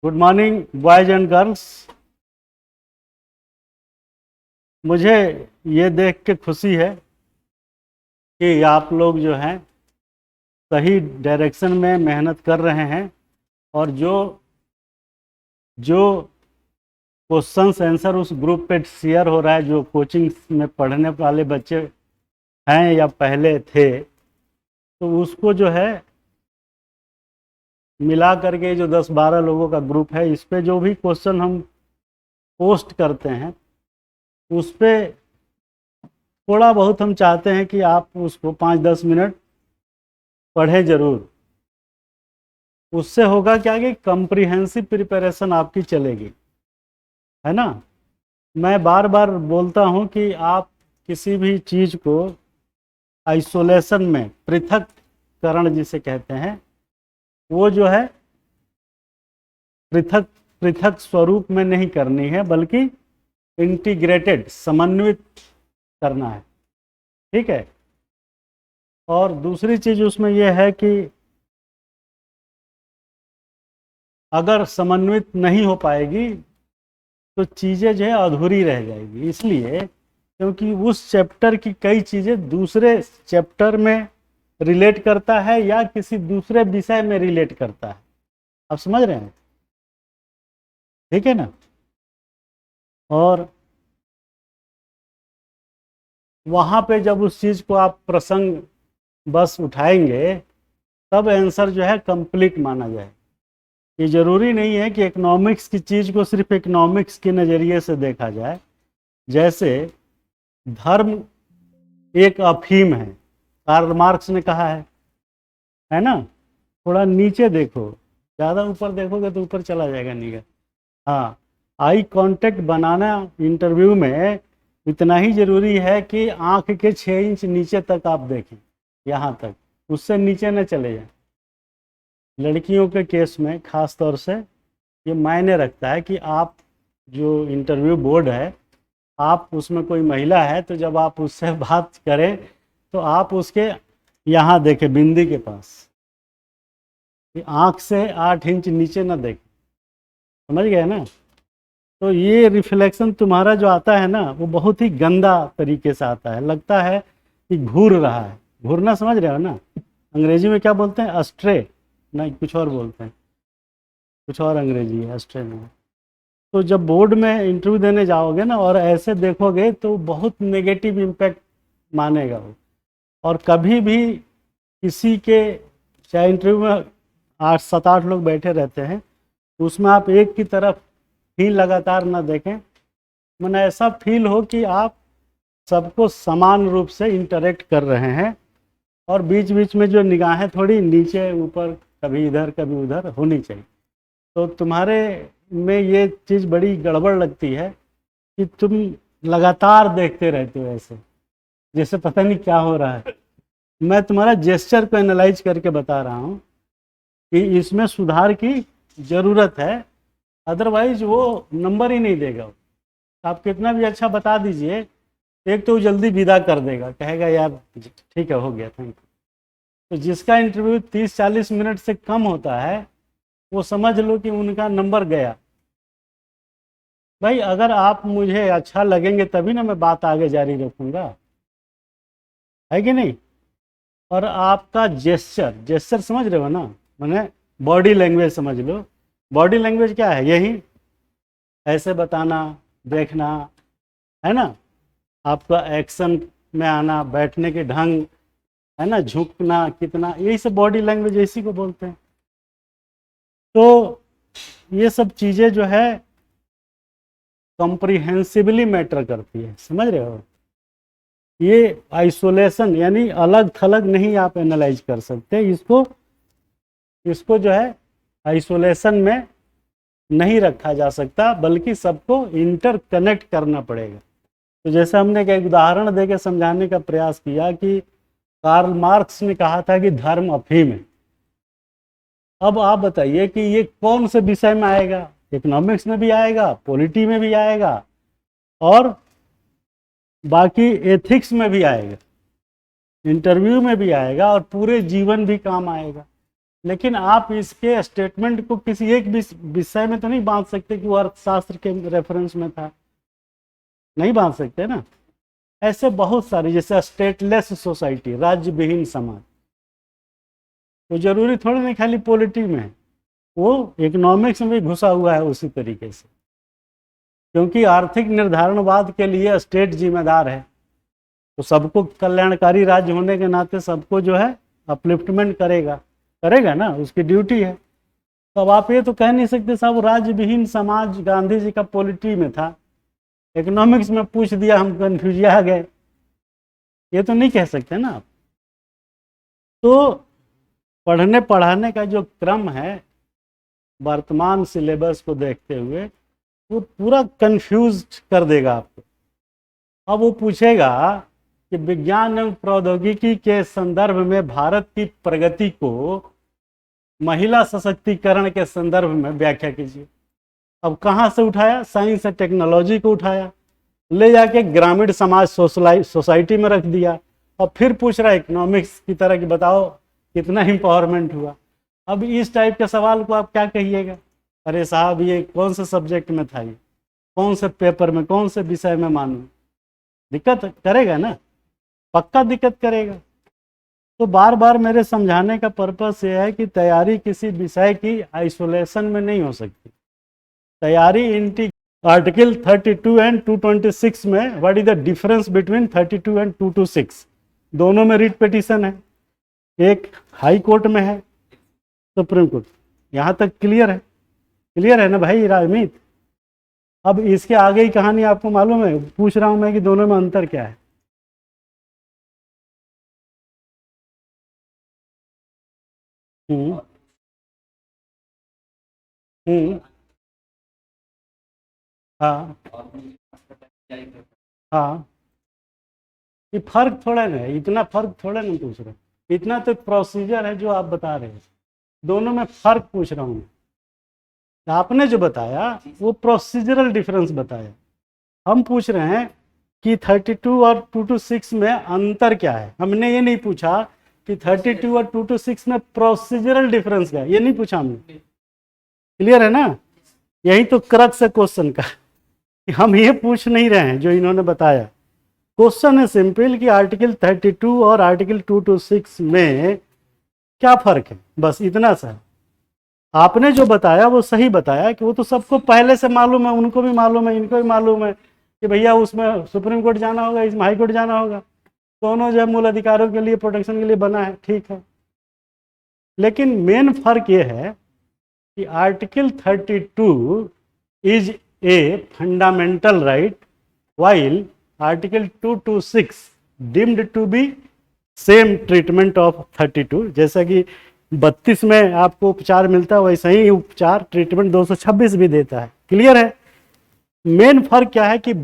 Good morning boys and girls. मुझे ये देख के खुशी है कि आप लोग जो हैं सही डायरेक्शन में मेहनत कर रहे हैं और जो जो क्वेश्चंस आंसर उस ग्रुप पे शेयर हो रहा है, जो कोचिंग में पढ़ने वाले बच्चे हैं या पहले थे, तो उसको जो है मिला करके जो 10-12 लोगों का ग्रुप है, इस पे जो भी क्वेश्चन हम पोस्ट करते हैं उस पे थोड़ा बहुत हम चाहते हैं कि आप उसको 5-10 मिनट पढ़ें ज़रूर। उससे होगा क्या कि कम्प्रिहेंसिव प्रिपरेशन आपकी चलेगी, है ना। मैं बार बार बोलता हूं कि आप किसी भी चीज़ को आइसोलेशन में, पृथककरण जिसे कहते हैं, वो जो है पृथक पृथक स्वरूप में नहीं करनी है, बल्कि इंटीग्रेटेड, समन्वित करना है। ठीक है। और दूसरी चीज़ उसमें यह है कि अगर समन्वित नहीं हो पाएगी तो चीज़ें जो है अधूरी रह जाएगी, इसलिए क्योंकि उस चैप्टर की कई चीज़ें दूसरे चैप्टर में रिलेट करता है या किसी दूसरे विषय में रिलेट करता है। आप समझ रहे हैं? ठीक है ना। और वहाँ पे जब उस चीज़ को आप प्रसंग बस उठाएंगे तब आंसर जो है कंप्लीट माना जाए। ये ज़रूरी नहीं है कि इकोनॉमिक्स की चीज़ को सिर्फ इकोनॉमिक्स के नज़रिए से देखा जाए। जैसे धर्म एक अफीम है, कार्ल मार्क्स ने कहा है ना। थोड़ा नीचे देखो, ज़्यादा ऊपर देखोगे तो ऊपर चला जाएगा निगाह। हाँ, आई कांटेक्ट बनाना इंटरव्यू में इतना ही ज़रूरी है कि आँख के 6 इंच नीचे तक आप देखें, यहाँ तक, उससे नीचे न चले जाएं। लड़कियों के केस में ख़ास तौर से ये मायने रखता है कि आप जो इंटरव्यू बोर्ड है, आप उसमें कोई महिला है तो जब आप उससे बात करें तो आप उसके यहाँ देखें, बिंदी के पास, कि आँख से 8 इंच नीचे ना देखें। समझ गए ना। तो ये रिफ्लेक्शन तुम्हारा जो आता है ना, वो बहुत ही गंदा तरीके से आता है, लगता है कि घूर रहा है। घूरना समझ रहे हो ना, अंग्रेजी में क्या बोलते हैं? अस्ट्रे, नहीं कुछ और बोलते हैं, कुछ और अंग्रेजी है, अस्ट्रे में। तो जब बोर्ड में इंटरव्यू देने जाओगे ना और ऐसे देखोगे तो बहुत नेगेटिव इम्पैक्ट मानेगा वो। और कभी भी किसी के, चाहे इंटरव्यू में 8-7-8 लोग बैठे रहते हैं, उसमें आप एक की तरफ ही लगातार ना देखें। मैंने ऐसा फील हो कि आप सबको समान रूप से इंटरेक्ट कर रहे हैं और बीच बीच में जो निगाहें थोड़ी नीचे ऊपर, कभी इधर कभी उधर होनी चाहिए। तो तुम्हारे में ये चीज़ बड़ी गड़बड़ लगती है कि तुम लगातार देखते रहते हो ऐसे, जैसे पता नहीं क्या हो रहा है। मैं तुम्हारा जेस्चर को एनालाइज करके बता रहा हूँ कि इसमें सुधार की ज़रूरत है, अदरवाइज वो नंबर ही नहीं देगा। आप कितना भी अच्छा बता दीजिए, एक तो वो जल्दी विदा कर देगा, कहेगा यार ठीक है, हो गया, थैंक यू। तो जिसका इंटरव्यू 30-40 मिनट से कम होता है, वो समझ लो कि उनका नंबर गया। भाई अगर आप मुझे अच्छा लगेंगे तभी ना मैं बात आगे जारी रखूँगा, है कि नहीं। और आपका जेस्चर, जेस्चर समझ रहे हो ना, मैंने बॉडी लैंग्वेज समझ लो। बॉडी लैंग्वेज क्या है? यही ऐसे बताना, देखना, है ना, आपका एक्शन में आना, बैठने के ढंग, है ना, झुकना कितना, यही सब बॉडी लैंग्वेज इसी को बोलते हैं। तो ये सब चीज़ें जो है कॉम्प्रिहेंसिवली मैटर करती है, समझ रहे हो। ये आइसोलेशन यानी अलग थलग नहीं आप एनालाइज कर सकते इसको। इसको जो है आइसोलेशन में नहीं रखा जा सकता, बल्कि सबको इंटरकनेक्ट करना पड़ेगा। तो जैसे हमने एक उदाहरण देके समझाने का प्रयास किया कि कार्ल मार्क्स ने कहा था कि धर्म अफीम है। अब आप बताइए कि ये कौन से विषय में आएगा? इकोनॉमिक्स में भी आएगा, पॉलिटी में भी आएगा, और बाकी एथिक्स में भी आएगा, इंटरव्यू में भी आएगा, और पूरे जीवन भी काम आएगा। लेकिन आप इसके स्टेटमेंट को किसी एक विषय में तो नहीं बांध सकते कि वो अर्थशास्त्र के रेफरेंस में था, नहीं बांध सकते ना। ऐसे बहुत सारी, जैसे स्टेटलेस सोसाइटी, राज्य विहीन समाज, वो जरूरी थोड़ी नहीं खाली पॉलिटी में है, वो इकोनॉमिक्स में भी घुसा हुआ है उसी तरीके से, क्योंकि आर्थिक निर्धारणवाद के लिए स्टेट जिम्मेदार है। तो सबको कल्याणकारी राज्य होने के नाते सबको जो है अपलिफ्टमेंट करेगा ना, उसकी ड्यूटी है। तो अब आप ये तो कह नहीं सकते साहब राज्य विहीन समाज गांधी जी का पॉलिटी में था, इकोनॉमिक्स में पूछ दिया, हम कन्फ्यूजिया गए, ये तो नहीं कह सकते ना आप। तो पढ़ने पढ़ाने का जो क्रम है वर्तमान सिलेबस को देखते हुए, वो पूरा कंफ्यूज कर देगा आपको। अब वो पूछेगा कि विज्ञान एवं प्रौद्योगिकी के संदर्भ में भारत की प्रगति को महिला सशक्तिकरण के संदर्भ में व्याख्या कीजिए। अब कहाँ से उठाया? साइंस एंड टेक्नोलॉजी को उठाया, ले जाके ग्रामीण समाज सोसाइटी में रख दिया, और फिर पूछ रहा है इकोनॉमिक्स की तरह कि बताओ कितना एम्पावरमेंट हुआ। अब इस टाइप के सवाल को आप क्या कहिएगा? अरे साहब ये कौन से सब्जेक्ट में था, ये कौन से पेपर में, कौन से विषय में मालूम? दिक्कत करेगा ना, पक्का दिक्कत करेगा। तो बार बार मेरे समझाने का पर्पस ये है कि तैयारी किसी विषय की आइसोलेशन में नहीं हो सकती। तैयारी आर्टिकल 32 एंड 226 में what is the difference between 32 and 226? दोनों में रिट पिटीशन है, एक हाई कोर्ट में है, सुप्रीम कोर्ट। यहाँ तक क्लियर है? क्लियर है ना भाई राजमीत? अब इसके आगे ही कहानी आपको मालूम है, पूछ रहा हूं मैं कि दोनों में अंतर क्या है। हम्म हम्म हाँ हाँ, ये फर्क थोड़ा ना है, इतना फर्क थोड़ा ना पूछ रहे, इतना तो प्रोसीजर है जो आप बता रहे हैं, दोनों में फर्क पूछ रहा हूँ। आपने जो बताया वो प्रोसीजरल डिफरेंस बताया, हम पूछ रहे हैं कि 32 और 226 में अंतर क्या है। हमने ये नहीं पूछा कि 32 और 226 में प्रोसीजरल डिफरेंस क्या है, ये नहीं पूछा हमने। क्लियर है ना? यही तो क्रक्स है क्वेश्चन का, कि हम ये पूछ नहीं रहे हैं जो इन्होंने बताया। क्वेश्चन है सिंपल कि आर्टिकल 32 और आर्टिकल 226 में क्या फर्क है, बस इतना सा। आपने जो बताया वो सही बताया कि वो तो सबको पहले से मालूम है, उनको भी मालूम है, इनको भी मालूम है कि भैया उसमें सुप्रीम कोर्ट जाना होगा, इसमें हाई कोर्ट जाना होगा, दोनों जो है मूल अधिकारों के लिए, प्रोटेक्शन के लिए बना है, ठीक है। लेकिन मेन फर्क ये है कि article 32 is a fundamental right, while article 226 deemed to be same treatment of 32। जैसा कि 32 में आपको उपचार मिलता है, वैसे ही उपचार ट्रीटमेंट 226 भी देता है। क्लियर है? मेन फर्क क्या है कि